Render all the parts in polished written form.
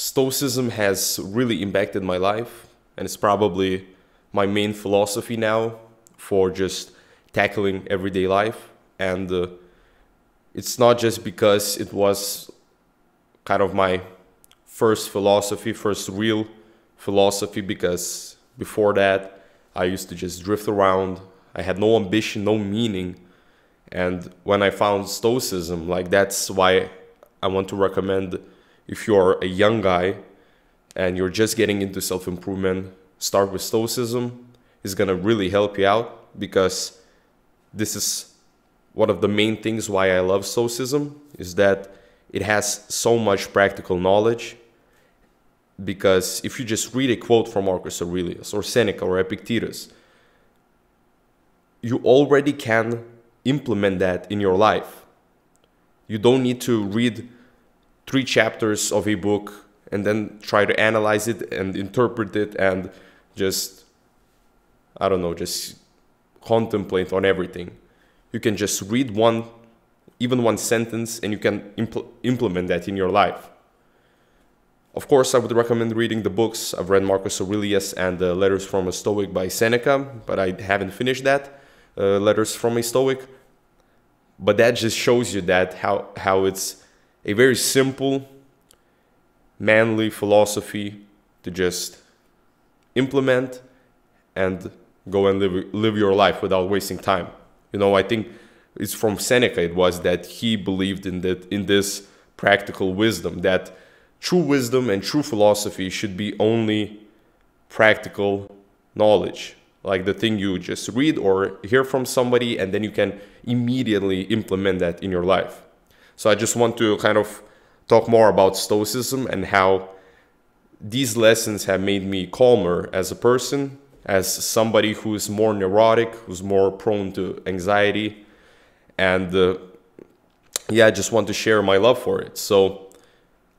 Stoicism has really impacted my life, and it's probably my main philosophy now for just tackling everyday life. And it's not just because it was kind of my first philosophy, first real philosophy, because before that I used to just drift around. I had no ambition, no meaning. And when I found Stoicism, like that's why I want to recommend, if you're a young guy and you're just getting into self-improvement, start with Stoicism. It's gonna really help you out, because this is one of the main things why I love Stoicism, is that it has so much practical knowledge. Because if you just read a quote from Marcus Aurelius or Seneca or Epictetus, you already can implement that in your life. You don't need to read 3 chapters of a book and then try to analyze it and interpret it and just, I don't know, just contemplate on everything. You can just read even one sentence, and you can implement that in your life. Of course, I would recommend reading the books. I've read Marcus Aurelius and the Letters from a Stoic by Seneca, but I haven't finished that, Letters from a Stoic. But that just shows you that how it's a very simple, manly philosophy to just implement and go and live your life without wasting time. You know, I think it's from Seneca, it was that he believed in this practical wisdom, that true wisdom and true philosophy should be only practical knowledge, like the thing you just read or hear from somebody, and then you can immediately implement that in your life. So I just want to kind of talk more about Stoicism and how these lessons have made me calmer as a person, as somebody who's more neurotic, who's more prone to anxiety. And yeah, I just want to share my love for it. So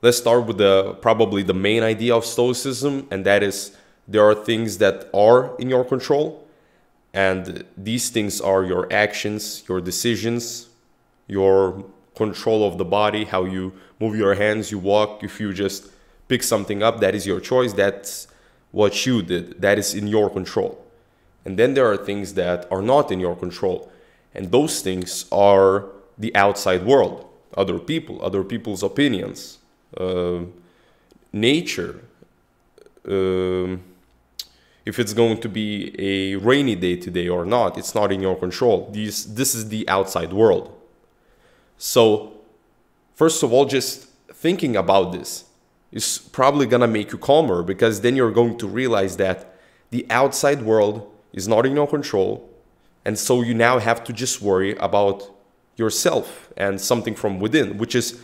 let's start with probably the main idea of Stoicism, and that is there are things that are in your control, and these things are your actions, your decisions, your control of the body, how you move your hands, you walk. If you just pick something up, that is your choice. That's what you did. That is in your control. And then there are things that are not in your control, and those things are the outside world, other people, other people's opinions, nature, if it's going to be a rainy day today or not, it's not in your control. This is the outside world. So first of all, just thinking about this is probably gonna make you calmer, because then you're going to realize that the outside world is not in your control, and so you now have to just worry about yourself and something from within, which is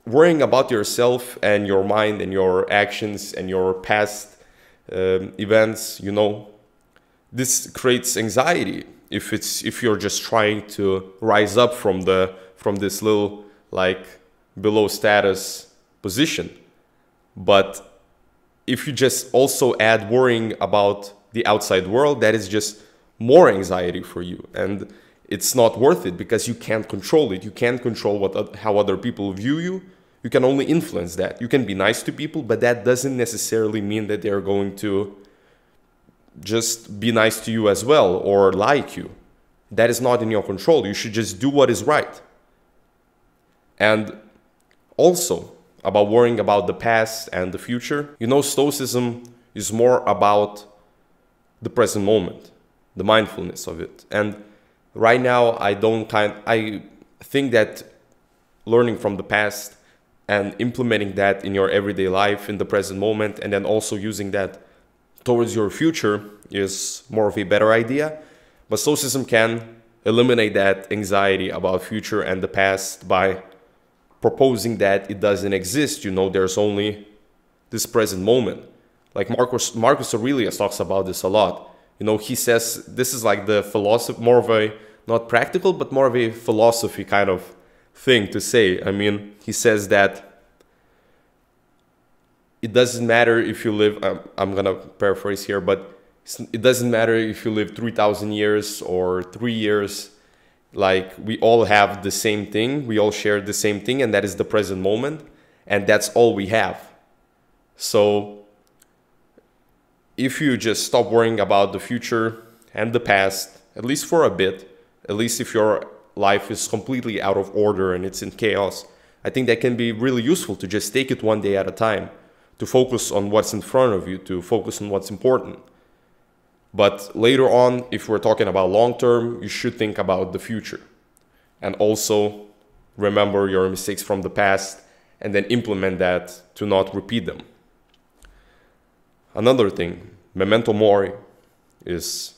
worrying about yourself and your mind and your actions and your past events. You know, this creates anxiety if you're just trying to rise up from this little, like, below status position. But if you just also add worrying about the outside world, that is just more anxiety for you, and it's not worth it, because you can't control it. You can't control how other people view you. You can only influence that. You can be nice to people, but that doesn't necessarily mean that they're going to just be nice to you as well or like you. That is not in your control. You should just do what is right. And also, about worrying about the past and the future, you know, Stoicism is more about the present moment, the mindfulness of it. And right now, I think that learning from the past and implementing that in your everyday life in the present moment, and then also using that towards your future, is more of a better idea. But Stoicism can eliminate that anxiety about future and the past by proposing that it doesn't exist. You know, there's only this present moment. Like Marcus Aurelius talks about this a lot. You know, he says this is like the philosophy, more of a, not practical, but more of a philosophy kind of thing to say. I mean, he says that it doesn't matter if you live, I'm gonna paraphrase here, but it doesn't matter if you live 3,000 years or 3 years. Like, we all have the same thing, we all share the same thing, and that is the present moment, and that's all we have. So if you just stop worrying about the future and the past, at least for a bit, at least if your life is completely out of order and it's in chaos, I think that can be really useful to just take it one day at a time, to focus on what's in front of you, to focus on what's important. But later on, if we're talking about long term, you should think about the future. And also remember your mistakes from the past and then implement that to not repeat them. Another thing, Memento Mori is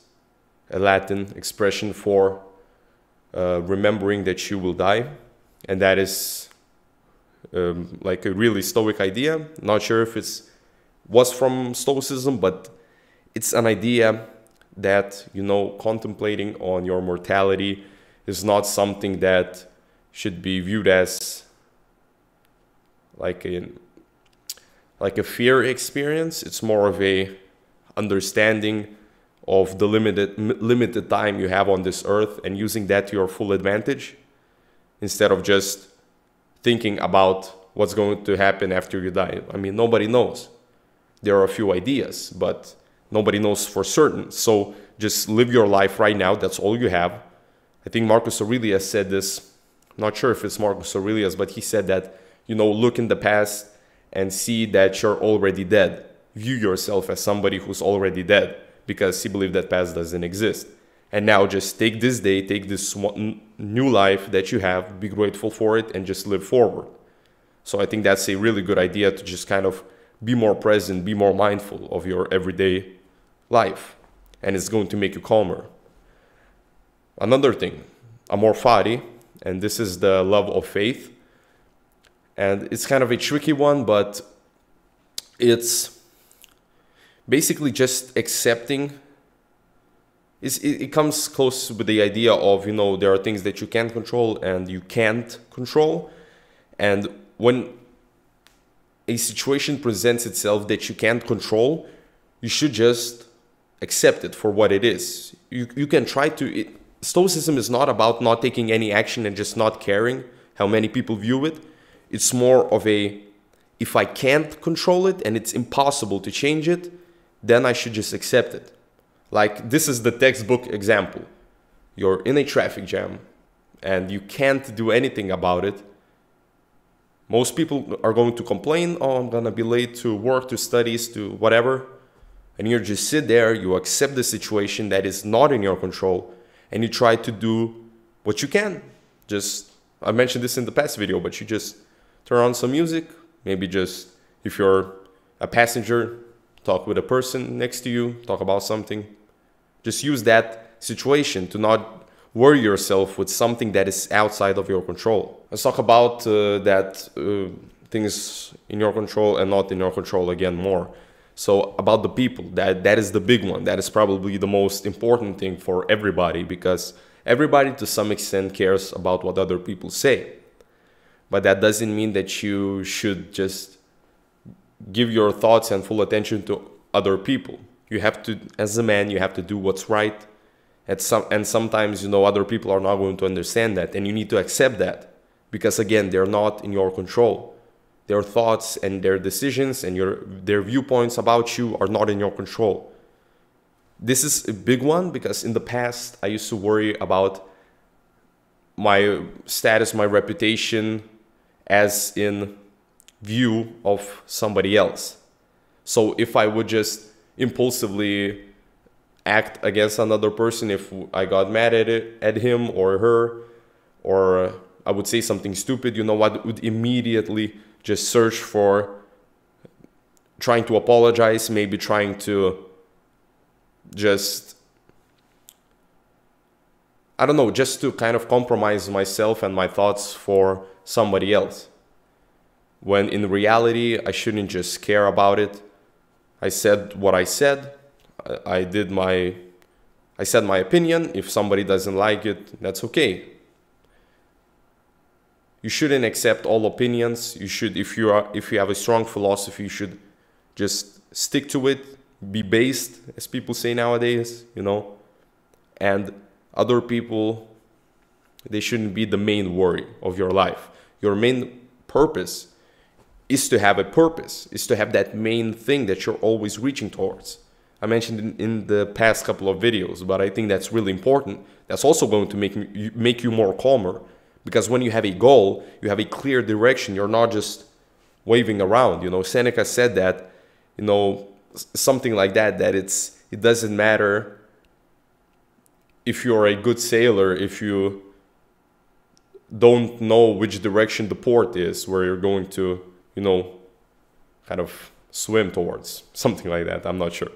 a Latin expression for remembering that you will die. And that is like a really Stoic idea. Not sure if it was from Stoicism, but it's an idea that, you know, contemplating on your mortality is not something that should be viewed as like a fear experience. It's more of a understanding of the limited time you have on this earth and using that to your full advantage, instead of just thinking about what's going to happen after you die. I mean, nobody knows. There are a few ideas, but nobody knows for certain. So just live your life right now. That's all you have. I think Marcus Aurelius said this. I'm not sure if it's Marcus Aurelius, but he said that, you know, look in the past and see that you're already dead. View yourself as somebody who's already dead, because he believed that past doesn't exist. And now just take this day, take this new life that you have, be grateful for it, and just live forward. So I think that's a really good idea, to just kind of be more present, be more mindful of your everyday life. And it's going to make you calmer. Another thing, amor fati, and this is the love of faith. And it's kind of a tricky one, but it's basically just accepting. It comes close with the idea of, you know, there are things that you can control and you can't control. And when a situation presents itself that you can't control, you should just accept it for what it is. You can try to... Stoicism is not about not taking any action and just not caring how many people view it. It's more of a, if I can't control it and it's impossible to change it, then I should just accept it. Like, this is the textbook example. You're in a traffic jam and you can't do anything about it. Most people are going to complain, oh, I'm gonna be late to work, to studies, to whatever. And you just sit there, you accept the situation that is not in your control, and you try to do what you can. Just, I mentioned this in the past video, but you just turn on some music, maybe just, if you're a passenger, talk with a person next to you, talk about something. Just use that situation to not worry yourself with something that is outside of your control. Let's talk about things in your control and not in your control again more. So about the people, that is the big one. That is probably the most important thing for everybody, because everybody to some extent cares about what other people say. But that doesn't mean that you should just give your thoughts and full attention to other people. You have to, as a man, you have to do what's right. And sometimes, you know, other people are not going to understand that, and you need to accept that, because again, they're not in your control. Their thoughts and their decisions and their viewpoints about you are not in your control. This is a big one, because in the past, I used to worry about my status, my reputation, as in view of somebody else. So if I would just impulsively act against another person, if I got mad at him or her, or I would say something stupid, you know, I would immediately just search for trying to apologize, maybe trying to just, I don't know, just to kind of compromise myself and my thoughts for somebody else. When in reality, I shouldn't just care about it. I said what I said. I said my opinion. If somebody doesn't like it, that's okay. You shouldn't accept all opinions. You should, if you have a strong philosophy, you should just stick to it, be based, as people say nowadays, you know. And other people, they shouldn't be the main worry of your life. Your main purpose is to have a purpose, is to have that main thing that you're always reaching towards. I mentioned in the past couple of videos, but I think that's really important. That's also going to make you more calmer, because when you have a goal, you have a clear direction. You're not just waving around. You know, Seneca said that, you know, something like that, that it doesn't matter if you're a good sailor if you don't know which direction the port is where you're going to, you know, kind of swim towards, something like that. I'm not sure.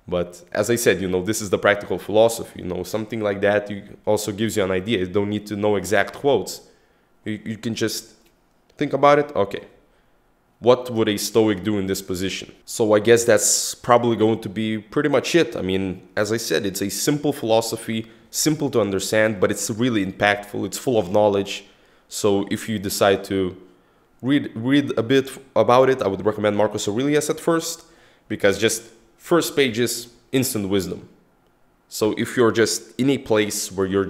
But as I said, you know, this is the practical philosophy. You know, something like that also gives you an idea. You don't need to know exact quotes. You can just think about it. Okay, what would a Stoic do in this position? So I guess that's probably going to be pretty much it. I mean, as I said, it's a simple philosophy, simple to understand, but it's really impactful. It's full of knowledge. So if you decide to read a bit about it, I would recommend Marcus Aurelius at first, because just first page is instant wisdom. So if you're just in a place where you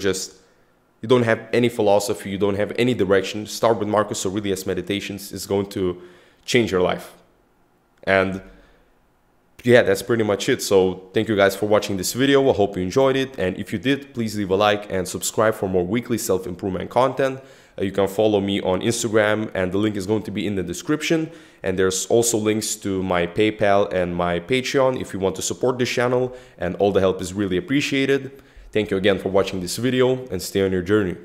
don't have any philosophy, you don't have any direction, start with Marcus Aurelius Meditations. It's going to change your life. And yeah, that's pretty much it. So thank you guys for watching this video. I hope you enjoyed it. And if you did, please leave a like and subscribe for more weekly self-improvement content. You can follow me on Instagram, and the link is going to be in the description. And there's also links to my PayPal and my Patreon if you want to support this channel, and all the help is really appreciated. Thank you again for watching this video, and stay on your journey.